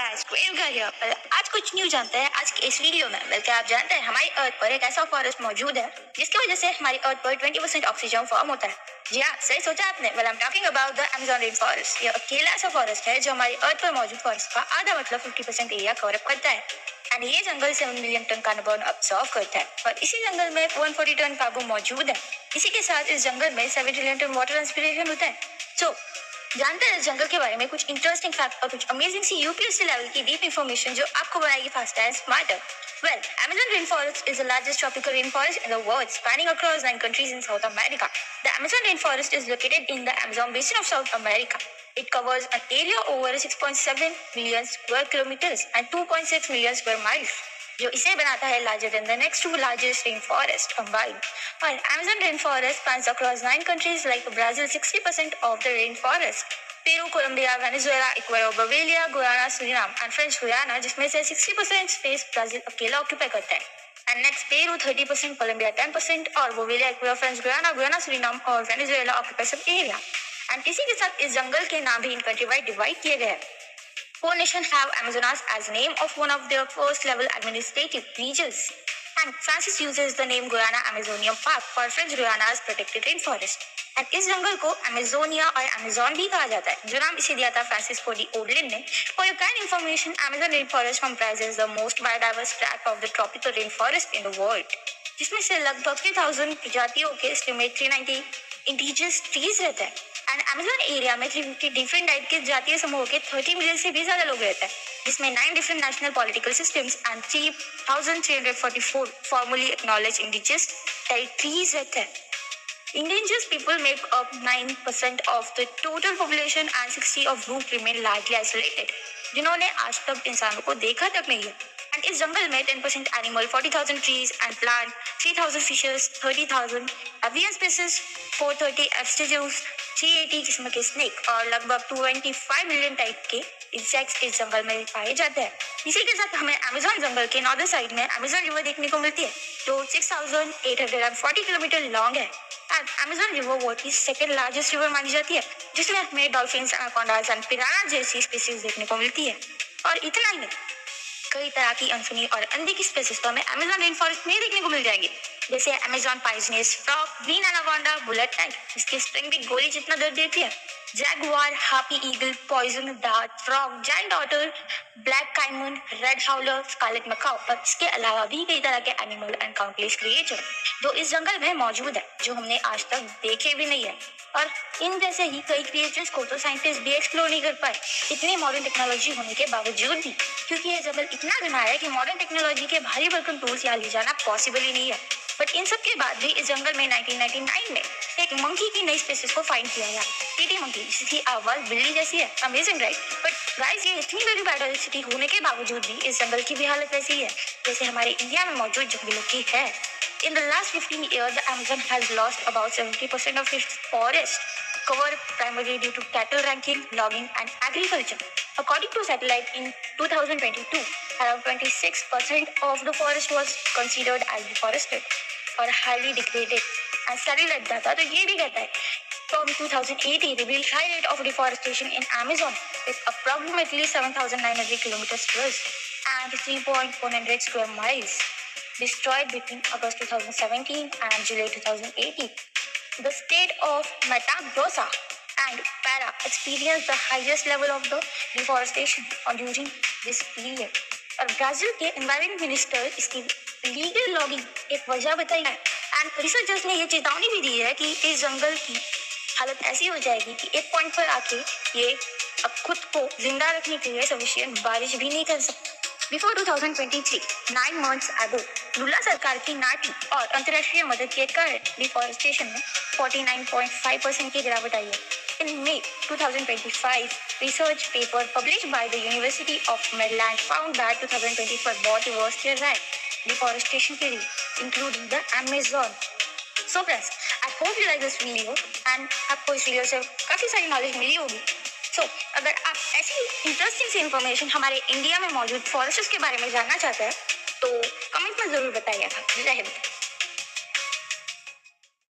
Guys, welcome here. पर आज कुछ न्यू जानते हैं आज के इस वीडियो में। बल्कि आप जानते हैं हमारी अर्थ पर एक ऐसा फॉरेस्ट मौजूद है जिसकी वजह से हमारी अर्थ पर 20% ऑक्सीजन फॉर्म होता है। जी हाँ, सही सोचा आपने। Well, I am talking about the Amazon rain forest. ये अकेला ऐसा फॉरेस्ट है जो हमारी अर्थ पर मौजूद फॉरेस्ट का आधा मतलब 50% एरिया कवर अप करता है। एंड ये जंगल 7 मिलियन टन कार्बन ऑब्जॉर्व करता है और इसी जंगल में 140 टन कार्बन मौजूद है। इसी के साथ इस जंगल में 7 ट्रिलियन टन वाटर इंस्पिरेशन होता है। सो जानते हैं इस जंगल के बारे में कुछ इंटरेस्टिंग फैक्ट और कुछ अमेजिंग सी यूपीएससी लेवल की डीप इंफॉर्मेशन जो आपको बनाएगी faster and smarter. Well, Amazon rainforest is the largest tropical rainforest in the world, spanning across 9 countries in South America. The Amazon rainforest is located in the Amazon basin of South America. It covers an area over 6.7 million square kilometers and 2.6 million square miles, जो इसे बनाता है larger than the next two largest rainforest combined. और Amazon rainforest spans across 9 countries like Brazil, 60% of the rainforest, Peru, Colombia, Venezuela, Ecuador, Bolivia, Guyana, Suriname and French Guiana, जिसमें से 60% space Brazil अकेला occupy करता है। And next Peru 30%, Colombia 10% और Bolivia, Ecuador, French Guiana, Guyana, Suriname और Venezuela occupy सब area. And इसी के साथ इस जंगल के नाम भी इन कंट्री वाइड डिवाइड किए गए हैं। Four nations have Amazonas as name of one of their first level administrative regions. And Francis uses the name Guiana Amazonian Park for French Guiana's protected rainforest. And इस जंगल को Amazonia और Amazon भी कहा जाता है, जो नाम इसे दिया था फ्रांसिस्को डी ओडलिन ने। For your kind information, Amazon rainforest comprises the most biodiverse tract of the tropical rainforest in the world, जिसमें से लगभग 3000 प्रजातियों के एस्टिमेट 390 इंडिजिनस ट्रीज रहते हैं। एंड अमेजोन एरिया में 350 डिफरेंट टाइप के जातीय समूह के 30 मिलियन से भी ज्यादा लोग रहते हैं, जिसमें 9 different national political systems and 3344 formally acknowledge indigenous territories रहते हैं। Indigenous people make up 9% of the total population and 60 of group remain largely isolated, जिन्होंने आज तक इंसानों को देखा तक नहीं है। एंड इस जंगल में 10% animal, 40,000 trees and plant, 3,000 fishes, 30,000 avian species, 430 एब्स्टिट्यूट्स, 380 किस्म के स्नेक और लगभग 25 मिलियन टाइप के इंसेक्ट्स इस जंगल में पाए जाते हैं। इसी के साथ हमें अमेजोन जंगल के नॉर्दर्न साइड में अमेजोन रिवर देखने को मिलती है, जो 6,840 किलोमीटर लॉन्ग है। एंड अमेजोन रिवर वर्ल्ड की सेकेंड लार्जेस्ट रिवर मानी जाती है, जिसमें हमें डॉल्फिन्स, एनाकोंडास एंड पिराना जैसी स्पीसीज देखने को मिलती है। और इतना ही नहीं, कई तरह की अनसुनी और अंधे की स्पीसीज तो हमें अमेजोन रेन फॉरेस्ट में देखने को मिल जाएंगे, जैसे Amazon poisonous frog, green anaconda, bullet टाइग, इसकी स्ट्रिंग भी गोली जितना दर्द देती है, jaguar, harpy eagle, poison dart frog, giant otter, black caiman, red howler, scarlet macaw और इसके अलावा भी कई तरह के एनिमल एंड काउंटलेस क्रिएचर जो इस जंगल में मौजूद है, जो हमने आज तक देखे भी नहीं है। और इन जैसे ही कई क्रिएचर्स को तो साइंटिस्ट भी एक्सप्लोर नहीं कर पाए, इतनी मॉडर्न टेक्नोलॉजी होने के बावजूद भी, क्योंकि ये जंगल इतना घना है कि मॉडर्न टेक्नोलॉजी के भारी भरकम टूल्स यहाँ ले जाना पॉसिबल ही नहीं है। बट इन सब के बाद भी इस जंगल में 1999 में एक मंकी की नई स्पीसीज को फाइंड किया गया, टीटी मंकी, जिसकी आवाज बिल्ली जैसी है। Amazing right? बट गाइस, ये इतनी बड़ी बायोडाइवर्सिटी होने के बावजूद भी इस जंगल की भी हालत ऐसी है जैसे हमारे इंडिया में मौजूद जंगलों की है। In the last 15 years, the Amazon has lost about 70% of its forest cover, primarily due to cattle ranching, logging, and agriculture. According to satellite, in 2022, around 26% of the forest was considered as deforested or highly degraded. And satellite data तो ये भी कहता है from 2018 revealed high rate of deforestation in Amazon with approximately 7,900 kilometers squares and 3.100 square miles destroyed between August 2017 and July 2018. The state of Mato Grosso and Para experienced the highest level of the deforestation during this period. और Brazil के environment minister इसकी legal logging एक वजह बताई है। And researchers ने ये चेतावनी भी दी है कि इस जंगल की हालत ऐसी हो जाएगी कि एक पॉइंट पर आके ये अब खुद को जिंदा रखने के लिए सफिशिएंट बारिश भी नहीं कर सकता। Before 2023, 9 months ago, लुला सरकार की नाटी और अंतर्राष्ट्रीय मदद के कारण डिफॉरेस्टेशन में 49.5% की गिरावट आई है। In May 2025, research paper published by the University of Maryland found that 2024 बहुत ही worst year रहा है deforestation के लिए, including the Amazon. So friends, I hope you like this video and आपको इस वीडियो से काफी सारी नॉलेज मिली होगी। सो अगर आप ऐसी इंटरेस्टिंग सी इन्फॉर्मेशन हमारे इंडिया में मौजूद फॉरेस्ट्स के बारे में जानना चाहते हैं तो कमेंट में जरूर बताइएगा। जय हिंद।